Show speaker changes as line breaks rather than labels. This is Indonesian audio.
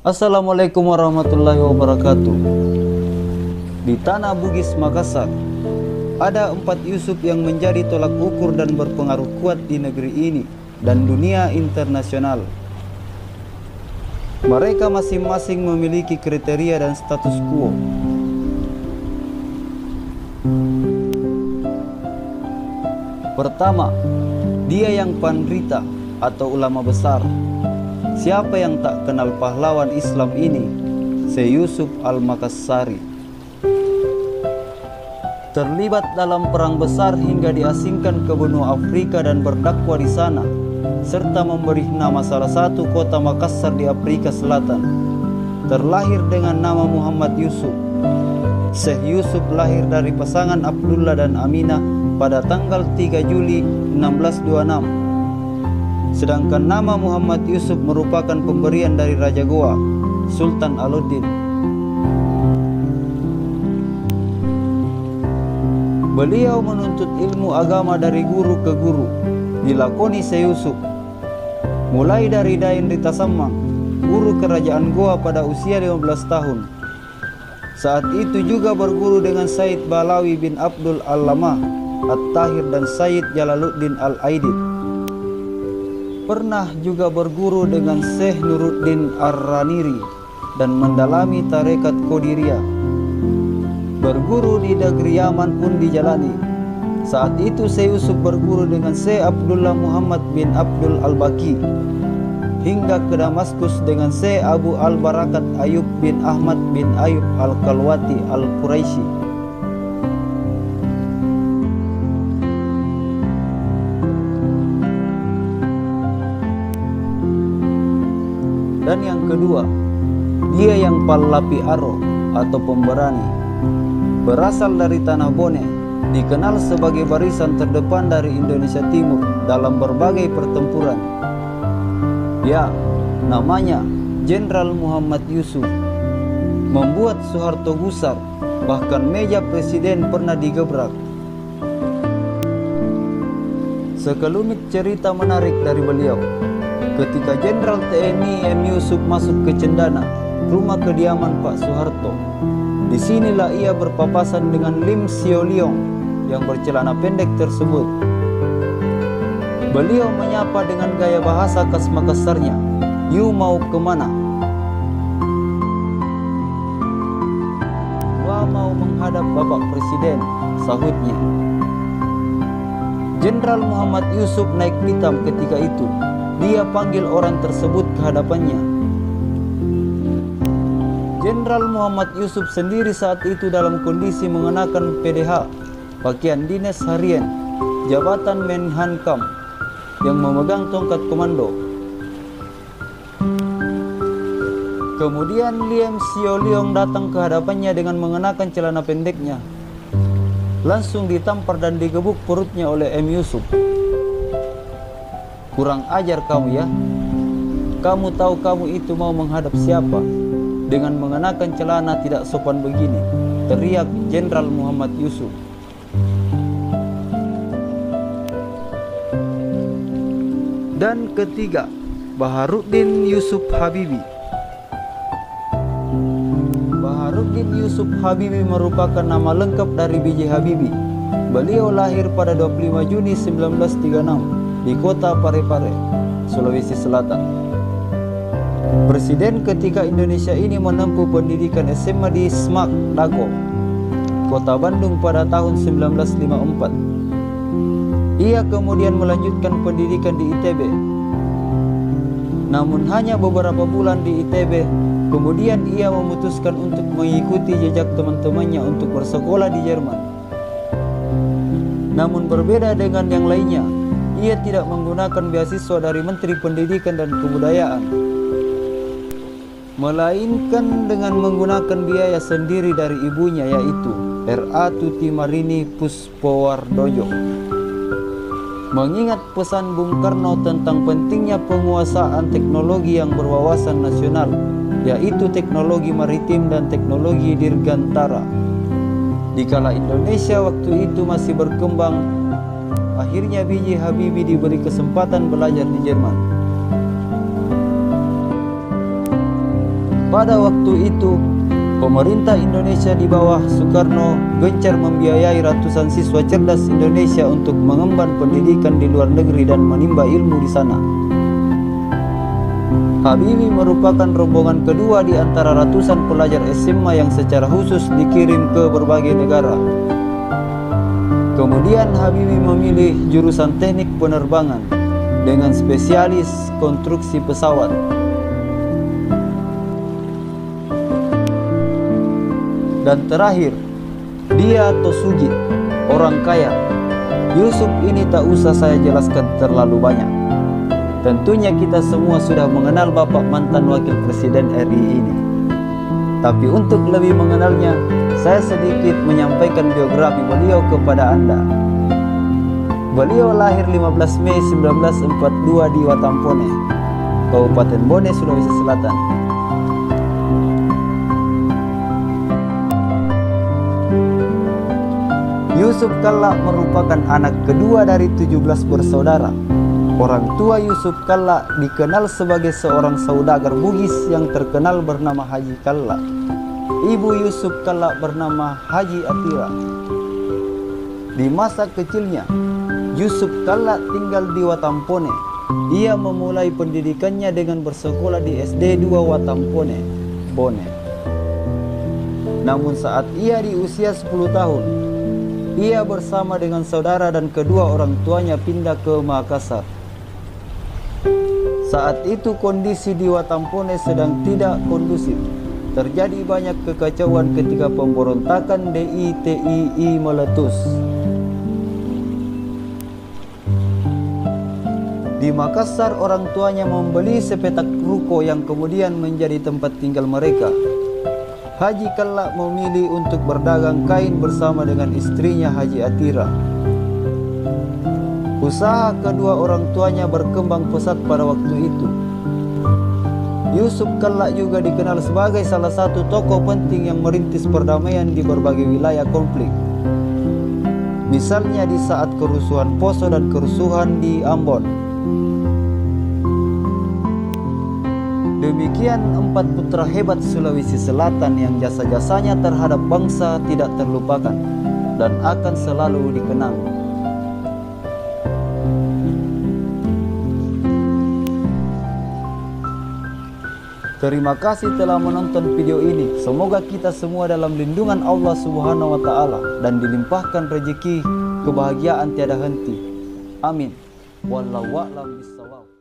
Assalamualaikum warahmatullahi wabarakatuh. Di tanah Bugis Makassar, ada 4 Yusuf yang menjadi tolak ukur dan berpengaruh kuat di negeri ini dan dunia internasional. Mereka masing-masing memiliki kriteria dan status quo. Pertama, dia yang pandrita atau ulama besar. Siapa yang tak kenal pahlawan Islam ini? Syekh Yusuf Al-Makassari. Terlibat dalam perang besar hingga diasingkan ke benua Afrika dan berdakwah di sana, serta memberi nama salah satu kota Makassar di Afrika Selatan. Terlahir dengan nama Muhammad Yusuf. Syekh Yusuf lahir dari pasangan Abdullah dan Aminah pada tanggal 3 Juli 1626. Sedangkan nama Muhammad Yusuf merupakan pemberian dari Raja Goa, Sultan Alauddin. Beliau menuntut ilmu agama dari guru ke guru, dilakoni Syekh Yusuf. Mulai dari Dain Rita Sammang, guru kerajaan Goa pada usia 15 tahun. Saat itu juga berguru dengan Said Balawi bin Abdul Al-Lamah At-Tahir dan Said Jalaluddin Al-Aidid. Pernah juga berguru dengan Syekh Nuruddin Ar-Raniri dan mendalami tarekat Qadiriyah. Berguru di negeri Yaman pun dijalani. Saat itu Syekh Yusuf berguru dengan Syekh Abdullah Muhammad bin Abdul Al-Baqi, hingga ke Damaskus dengan Syekh Abu Al-Barakat Ayub bin Ahmad bin Ayub Al-Kalwati Al-Quraisy. Dan yang kedua, dia yang Pallapi Aro atau pemberani. Berasal dari Tanah Bone, dikenal sebagai barisan terdepan dari Indonesia Timur dalam berbagai pertempuran. Ya, namanya Jenderal Muhammad Yusuf. Membuat Soeharto gusar, bahkan meja presiden pernah digebrak. Sekelumit cerita menarik dari beliau. Ketika Jenderal TNI M. Yusuf masuk ke Cendana, rumah kediaman Pak Soeharto, disinilah ia berpapasan dengan Lim Sio Leong yang bercelana pendek tersebut. Beliau menyapa dengan gaya bahasa khas Makassarnya, "You mau kemana?" "Wah, mau menghadap Bapak Presiden," sahutnya. Jenderal Muhammad Yusuf naik pitam ketika itu. Dia panggil orang tersebut ke hadapannya. Jenderal Muhammad Yusuf sendiri saat itu dalam kondisi mengenakan PDH, pakaian dinas harian, jabatan Menhankam, yang memegang tongkat komando. Kemudian Lim Sio Leong datang ke hadapannya dengan mengenakan celana pendeknya. Langsung ditampar dan digebuk perutnya oleh M. Yusuf. "Kurang ajar kamu ya. Kamu tahu kamu itu mau menghadap siapa? Dengan mengenakan celana tidak sopan begini," teriak Jenderal Muhammad Yusuf. Dan ketiga, Baharuddin Yusuf Habibi. Baharuddin Yusuf Habibi merupakan nama lengkap dari B.J. Habibie. Beliau lahir pada 25 Juni 1936 di kota Parepare, Sulawesi Selatan. Presiden ketika Indonesia ini menempuh pendidikan SMA di Smak Dago, Kota Bandung pada tahun 1954. Ia kemudian melanjutkan pendidikan di ITB. Namun hanya beberapa bulan di ITB, kemudian ia memutuskan untuk mengikuti jejak teman-temannya untuk bersekolah di Jerman. Namun berbeda dengan yang lainnya, ia tidak menggunakan beasiswa dari Menteri Pendidikan dan Kebudayaan, melainkan dengan menggunakan biaya sendiri dari ibunya, yaitu R.A. Tuti Marini Puspowardoyo. Mengingat pesan Bung Karno tentang pentingnya penguasaan teknologi yang berwawasan nasional, yaitu teknologi maritim dan teknologi dirgantara. Dikala Indonesia waktu itu masih berkembang, akhirnya B.J. Habibie diberi kesempatan belajar di Jerman. Pada waktu itu, pemerintah Indonesia di bawah Soekarno gencar membiayai ratusan siswa cerdas Indonesia untuk mengemban pendidikan di luar negeri dan menimba ilmu di sana. Habibie merupakan rombongan kedua di antara ratusan pelajar SMA yang secara khusus dikirim ke berbagai negara. Kemudian Habibie memilih jurusan teknik penerbangan dengan spesialis konstruksi pesawat. Dan terakhir, dia Tosugi, orang kaya. Yusuf ini tak usah saya jelaskan terlalu banyak. Tentunya kita semua sudah mengenal Bapak mantan Wakil Presiden RI ini. Tapi untuk lebih mengenalnya, saya sedikit menyampaikan biografi beliau kepada Anda. Beliau lahir 15 Mei 1942 di Watampone, Kabupaten Bone, Sulawesi Selatan. Yusuf Kalla merupakan anak kedua dari 17 bersaudara. Orang tua Yusuf Kalla dikenal sebagai seorang saudagar Bugis yang terkenal bernama Haji Kalla. Ibu Yusuf Kalla bernama Haji Atira. Di masa kecilnya, Yusuf Kalla tinggal di Watampone. Ia memulai pendidikannya dengan bersekolah di SD 2 Watampone, Bone. Namun saat ia di usia 10 tahun, ia bersama dengan saudara dan kedua orang tuanya pindah ke Makassar. Saat itu kondisi di Watampone sedang tidak kondusif. Terjadi banyak kekacauan ketika pemberontakan DITII meletus. Di Makassar, orang tuanya membeli sepetak ruko yang kemudian menjadi tempat tinggal mereka. Haji Kalla memilih untuk berdagang kain bersama dengan istrinya Haji Atira. Usaha kedua orang tuanya berkembang pesat pada waktu itu. Yusuf Kalla juga dikenal sebagai salah satu tokoh penting yang merintis perdamaian di berbagai wilayah konflik. Misalnya di saat kerusuhan Poso dan kerusuhan di Ambon. Demikian 4 putra hebat Sulawesi Selatan yang jasa-jasanya terhadap bangsa tidak terlupakan dan akan selalu dikenang. Terima kasih telah menonton video ini. Semoga kita semua dalam lindungan Allah Subhanahu wa Ta'ala dan dilimpahkan rezeki kebahagiaan tiada henti. Amin. Wallahu a'lam bishawab.